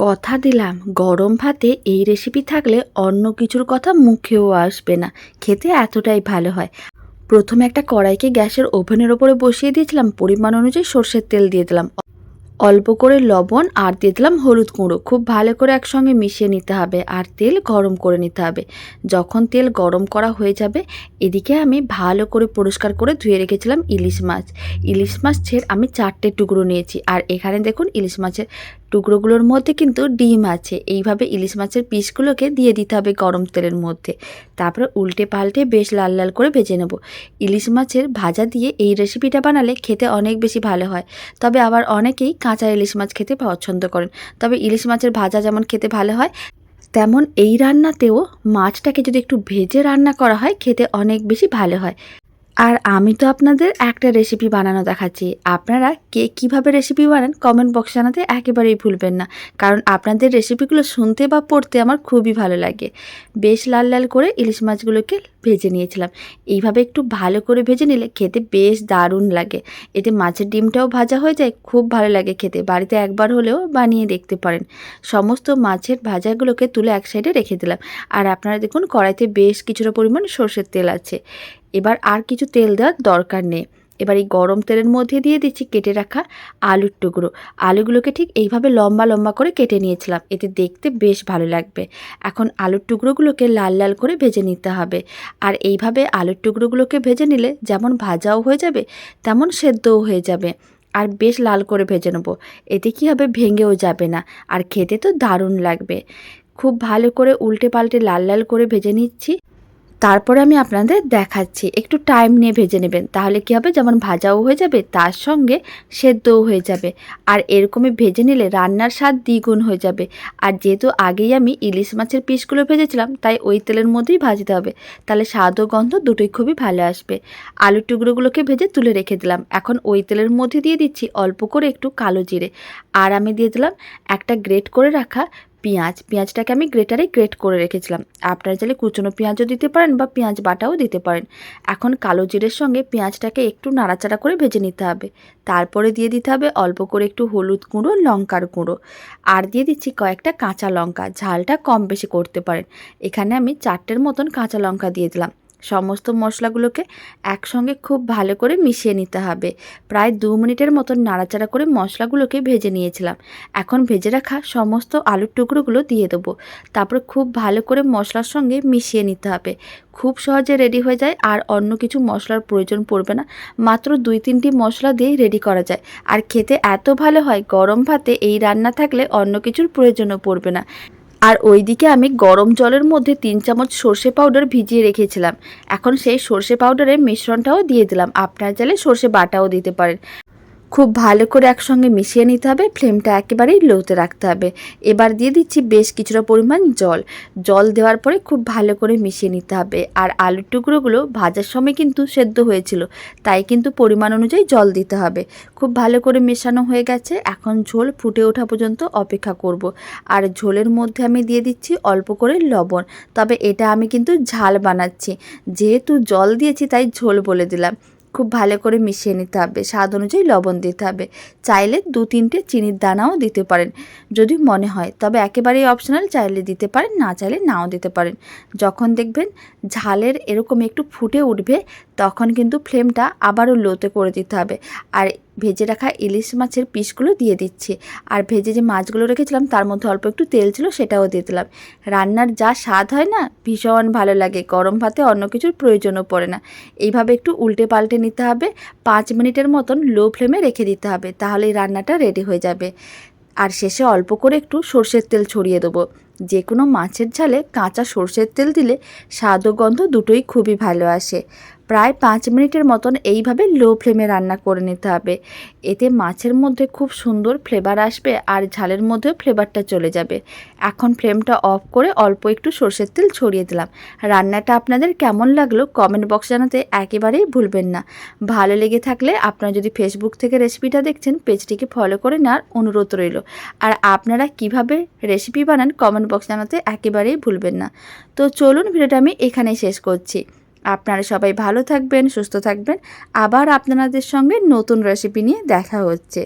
কথা দিলাম গরম ভাতে এই রেসিপি থাকলে অন্য কিছুর কথা মুখেও আসবে না। খেতে এতটাই ভালো হয়। প্রথমে একটা কড়াইকে গ্যাসের ওভেনের ওপরে বসিয়ে দিয়েছিলাম, পরিমাণ অনুযায়ী সর্ষের তেল দিয়ে দিলাম, অল্প করে লবণ আর দিয়ে দিলাম হলুদ গুঁড়ো। খুব ভালো করে একসঙ্গে মিশিয়ে নিতে হবে আর তেল গরম করে নিতে হবে। যখন তেল গরম করা হয়ে যাবে, এদিকে আমি ভালো করে পরিষ্কার করে ধুয়ে রেখেছিলাম ইলিশ মাছ। ইলিশ মাছের আমি 4টে টুকরো নিয়েছি, আর এখানে দেখুন ইলিশ মাছের টুকরোগুলোর মধ্যে কিন্তু ডিম আছে। এইভাবে ইলিশ মাছের পিসগুলোকে দিয়ে দিতে হবে গরম তেলের মধ্যে। তারপরে উল্টে পাল্টে বেশ লাল লাল করে ভেজে নেব। ইলিশ মাছের ভাজা দিয়ে এই রেসিপিটা বানালে খেতে অনেক বেশি ভালো হয়। তবে আবার অনেকেই কাঁচা ইলিশ মাছ খেতে পছন্দ করেন। তবে ইলিশ মাছের ভাজা যেমন খেতে ভালো হয়, তেমন এই রান্নাতেও মাছটাকে যদি একটু ভেজে রান্না করা হয়, খেতে অনেক বেশি ভালো হয়। আর আমি তো আপনাদের একটা রেসিপি বানানো দেখাচ্ছি। আপনারা কে কীভাবে রেসিপি বানান কমেন্ট বক্সে জানাতে একেবারেই ভুলবেন না, কারণ আপনাদের রেসিপিগুলো শুনতে বা পড়তে আমার খুবই ভালো লাগে। বেশ লাল লাল করে ইলিশ মাছগুলোকে ভেজে নিয়েছিলাম। এইভাবে একটু ভালো করে ভেজে নিলে খেতে বেশ দারুণ লাগে। এতে মাছের ডিমটাও ভাজা হয়ে যায়, খুব ভালো লাগে খেতে। বাড়িতে একবার হলেও বানিয়ে দেখতে পারেন। সমস্ত মাছের ভাজাগুলোকে তুলে এক সাইডে রেখে দিলাম। আর আপনারা দেখুন কড়াইতে বেশ কিছুটা পরিমাণ সর্ষের তেল আছে। এবার আর কিছু তেল দেওয়ার দরকার নেই। এবার এই গরম তেলের মধ্যে দিয়ে দিচ্ছি কেটে রাখা আলুর টুকরো। আলুগুলোকে ঠিক এইভাবে লম্বা লম্বা করে কেটে নিয়েছিলাম, এতে দেখতে বেশ ভালো লাগবে। এখন আলুর টুকরোগুলোকে লাল লাল করে ভেজে নিতে হবে। আর এইভাবে আলুর টুকরোগুলোকে ভেজে নিলে যেমন ভাজাও হয়ে যাবে, তেমন সেদ্ধও হয়ে যাবে। আর বেশ লাল করে ভেজে নেব। এতে কী হবে, ভেঙেও যাবে না, আর খেতে তো দারুণ লাগবে। খুব ভালো করে উল্টে পাল্টে লাল লাল করে ভেজে নিচ্ছি। তারপরে আমি আপনাদের দেখাচ্ছি। একটু টাইম নিয়ে ভেজে নেবেন, তাহলে কী হবে, যেমন ভাজাও হয়ে যাবে, তার সঙ্গে সেদ্ধও হয়ে যাবে। আর এরকমই ভেজে নিলে রান্নার স্বাদ দ্বিগুণ হয়ে যাবে। আর যেহেতু আগেই আমি ইলিশ মাছের পিসগুলো ভেজেছিলাম, তাই ওই তেলের মধ্যেই ভাজতে হবে। তাহলে স্বাদ ও গন্ধ দুটোই খুবই ভালো আসবে। আলুর টুকরোগুলোকে ভেজে তুলে রেখে দিলাম। এখন ওই তেলের মধ্যে দিয়ে দিচ্ছি অল্প করে একটু কালো জিরে। আর আমি দিয়ে দিলাম একটা গ্রেট করে রাখা পেঁয়াজটাকে আমি গ্রেটারে গ্রেট করে রেখেছিলাম। আপনারা চাইলে কুচনো পেঁয়াজও দিতে পারেন বা পেঁয়াজ বাটাও দিতে পারেন। এখন কালো জিরের সঙ্গে পেঁয়াজটাকে একটু নাড়াচাড়া করে ভেজে নিতে হবে। তারপরে দিয়ে দিতে হবে অল্প করে একটু হলুদ গুঁড়ো, লঙ্কার গুঁড়ো, আর দিয়ে দিচ্ছি কয়েকটা কাঁচা লঙ্কা। ঝালটা কম বেশি করতে পারেন। এখানে আমি 4টের মতন কাঁচা লঙ্কা দিয়ে দিলাম। সমস্ত মশলাগুলোকে একসঙ্গে খুব ভালো করে মিশিয়ে নিতে হবে। প্রায় 2 মিনিটের মতন নাড়াচাড়া করে মশলাগুলোকে ভেজে নিয়েছিলাম। এখন ভেজে রাখা সমস্ত আলুর টুকরোগুলো দিয়ে দেবো। তারপরে খুব ভালো করে মশলার সঙ্গে মিশিয়ে নিতে হবে। খুব সহজে রেডি হয়ে যায়, আর অন্য কিছু মশলার প্রয়োজন পড়বে না। মাত্র 2-3টি মশলা দিয়েই রেডি করা যায়। আর খেতে এত ভালো হয়, গরম ভাতে এই রান্না থাকলে অন্য কিছুর প্রয়োজনও পড়বে না। আর ওইদিকে আমি গরম জলের মধ্যে 3 চামচ সর্ষে পাউডার ভিজিয়ে রেখেছিলাম। এখন সেই সর্ষে পাউডারের মিশ্রণটাও দিয়ে দিলাম। আপনারা চাইলে সর্ষে বাটাও দিতে পারেন। খুব ভালো করে একসঙ্গে মিশিয়ে নিতে হবে। ফ্লেমটা একেবারেই লোতে রাখতে হবে। এবার দিয়ে দিচ্ছি বেশ কিছুটা পরিমাণ জল দেওয়ার পরে খুব ভালো করে মিশিয়ে নিতে হবে। আর আলুর টুকরোগুলো ভাজার সময় কিন্তু সেদ্ধ হয়েছিল, তাই কিন্তু পরিমাণ অনুযায়ী জল দিতে হবে। খুব ভালো করে মেশানো হয়ে গেছে। এখন ঝোল ফুটে ওঠা পর্যন্ত অপেক্ষা করব। আর ঝোলের মধ্যে আমি দিয়ে দিচ্ছি অল্প করে লবণ। তবে এটা আমি কিন্তু ঝাল বানাচ্ছি, যেহেতু জল দিয়েছি তাই ঝোল বলে দিলাম। খুব ভালো করে মিশিয়ে নিতে হবে। স্বাদ অনুযায়ী লবণ দিতে হবে। চাইলে 2-3টে চিনির দানাও দিতে পারেন যদি মনে হয়, তবে একেবারেই অপশনাল। চাইলে দিতে পারেন, না চাইলে নাও দিতে পারেন। যখন দেখবেন ঝালের এরকম একটু ফুটে উঠবে, তখন কিন্তু ফ্লেমটা আবারও লোতে করে দিতে হবে। আর ভেজে রাখা ইলিশ মাছের পিসগুলো দিয়ে দিচ্ছি। আর ভেজে যে মাছগুলো রেখেছিলাম তার মধ্যে অল্প একটু তেল ছিল, সেটাও দিয়ে দিলাম। রান্নার যা স্বাদ হয় না, ভীষণ ভালো লাগে। গরম ভাতে অন্য কিছুর প্রয়োজনও পড়ে না। এইভাবে একটু উল্টে পাল্টে নিতে হবে। 5 মিনিটের মতন লো ফ্লেমে রেখে দিতে হবে, তাহলেই রান্নাটা রেডি হয়ে যাবে। আর শেষে অল্প করে একটু সর্ষের তেল ছড়িয়ে দেবো। যে কোনো মাছের ঝালে কাঁচা সর্ষের তেল দিলে স্বাদ ও গন্ধ দুটোই খুবই ভালো আসে। প্রায় 5 মিনিটের মতন এইভাবে লো ফ্লেমে রান্না করে নিতে হবে। এতে মাছের মধ্যে খুব সুন্দর ফ্লেভার আসবে, আর ঝালের মধ্যেও ফ্লেভারটা চলে যাবে। এখন ফ্লেমটা অফ করে অল্প একটু সর্ষের তেল ছড়িয়ে দিলাম। রান্নাটা আপনাদের কেমন লাগলো কমেন্ট বক্স জানাতে একেবারেই ভুলবেন না। ভালো লেগে থাকলে আপনারা যদি ফেসবুক থেকে রেসিপিটা দেখছেন, পেজটিকে ফলো করে নেওয়ার অনুরোধ রইল। আর আপনারা কিভাবে রেসিপি বানান কমেন্ট বক্স জানাতে একেবারেই ভুলবেন না। তো চলুন, ভিডিওটা আমি এখানেই শেষ করছি। আপনারা সবাই ভালো থাকবেন, সুস্থ থাকবেন। আবার আপনাদের সঙ্গে নতুন রেসিপি নিয়ে দেখা হচ্ছে।